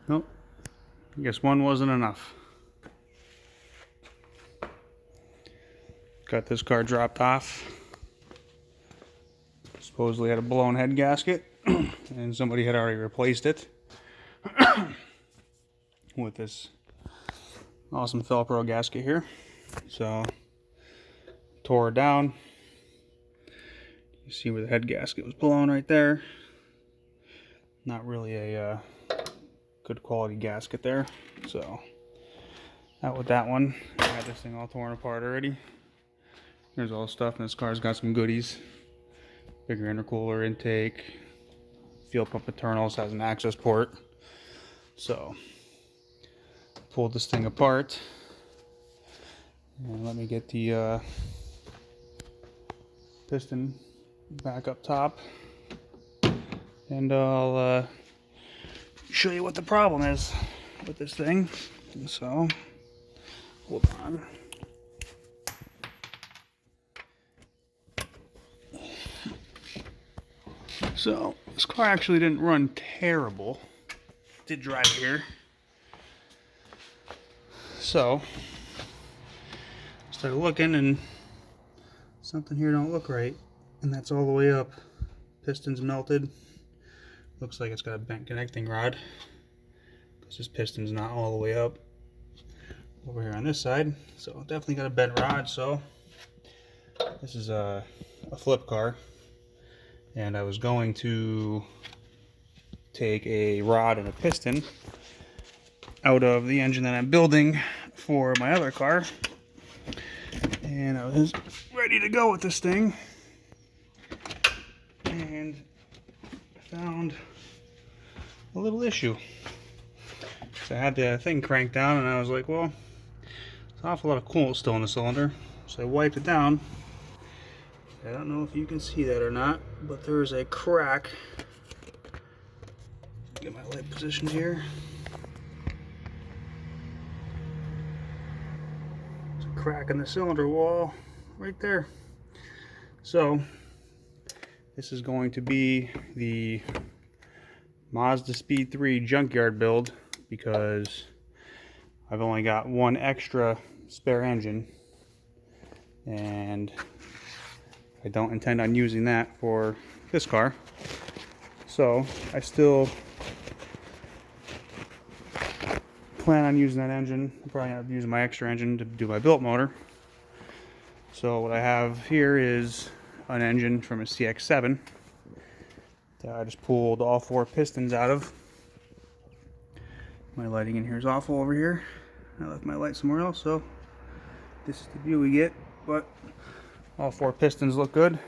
Nope. I guess one wasn't enough. Got this car dropped off. Supposedly had a blown head gasket, and somebody had already replaced it with this awesome Velcro gasket here. So, tore it down. You see where the head gasket was blown right there. Not really a good quality gasket there. So, out with that one. I got this thing all torn apart already. Here's all the stuff, and this car's got some goodies. Bigger intercooler intake. Fuel pump internals, has an access port. So, pulled this thing apart. And let me get the piston back up top. And I'll show you what the problem is with this thing. So, hold on. So, this car actually didn't run terrible. It did drive here. So, started looking and something here don't look right. And that's all the way up. Piston's melted. Looks like it's got a bent connecting rod. Because this piston's not all the way up. Over here on this side. So, definitely got a bent rod. So, this is a flip car. And I was going to take a rod and a piston out of the engine that I'm building for my other car. And I was ready to go with this thing. And found a little issue. So I had the thing cranked down and I was like, well, there's an awful lot of coolant still in the cylinder. So I wiped it down. I don't know if you can see that or not, but there's a crack. Get my light positioned here. There's a crack in the cylinder wall right there. So this is going to be the Mazdaspeed 3 junkyard build because I've only got one extra spare engine and I don't intend on using that for this car. So I still plan on using that engine. I'm probably not using my extra engine to do my built motor. So what I have here is an engine from a CX-7 that I just pulled all 4 pistons out of. My lighting in here is awful over here. I left my light somewhere else, so this is the view we get. But all 4 pistons look good.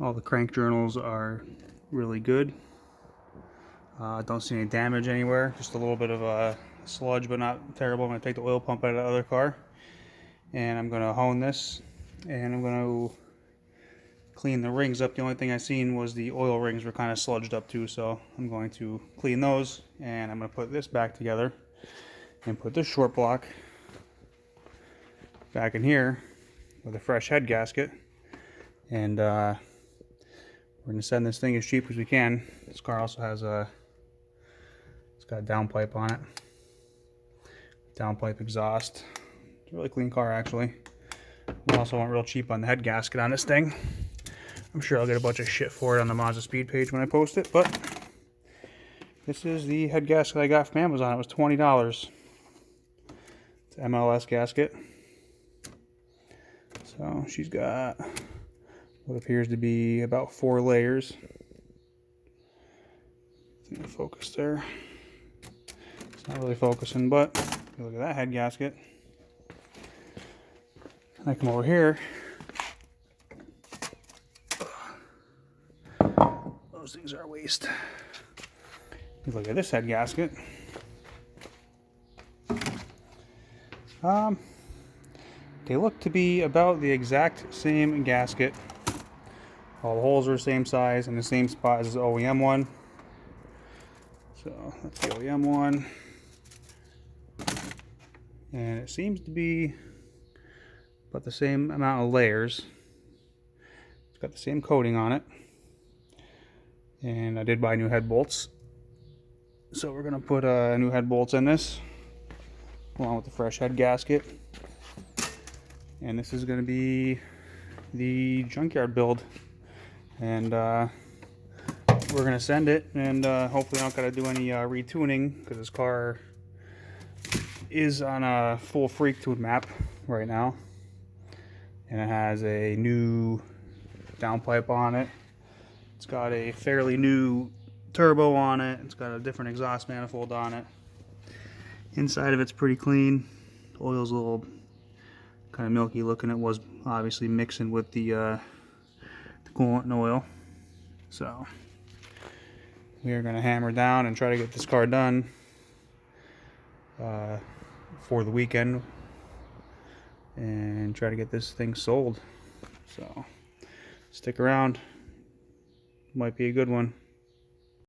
All the crank journals are really good. Don't see any damage anywhere. Just a little bit of a sludge, but not terrible. I'm going to take the oil pump out of the other car. And I'm going to hone this. And I'm going to clean the rings up. The only thing I seen was the oil rings were kind of sludged up too. So I'm going to clean those. And I'm going to put this back together. And put this short block back in here with a fresh head gasket, and we're going to send this thing as cheap as we can. This car also has it's got a downpipe on it, downpipe exhaust. It's a really clean car actually. We also went real cheap on the head gasket on this thing. I'm sure I'll get a bunch of shit for it on the mazdaspeed page when I post it, but this is the head gasket I got from Amazon. It was $20. It's an MLS gasket. So she's got what appears to be about 4 layers. I'm gonna focus there. It's not really focusing, but look at that head gasket. And I come over here. Those things are a waste. You look at this head gasket. They look to be about the exact same gasket. All the holes are the same size and the same spot as the OEM one. So that's the OEM one. And it seems to be about the same amount of layers. It's got the same coating on it. And I did buy new head bolts. So we're gonna put new head bolts in this, along with the fresh head gasket. And this is gonna be the junkyard build. And we're gonna send it, and hopefully I don't gotta do any retuning, because this car is on a full freak tune map right now. And it has a new downpipe on it. It's got a fairly new turbo on it. It's got a different exhaust manifold on it. Inside of it's pretty clean. The oil's a little kind of milky looking. It was obviously mixing with the coolant and oil. So we are going to hammer down and try to get this car done for the weekend and try to get this thing sold. So stick around. Might be a good one.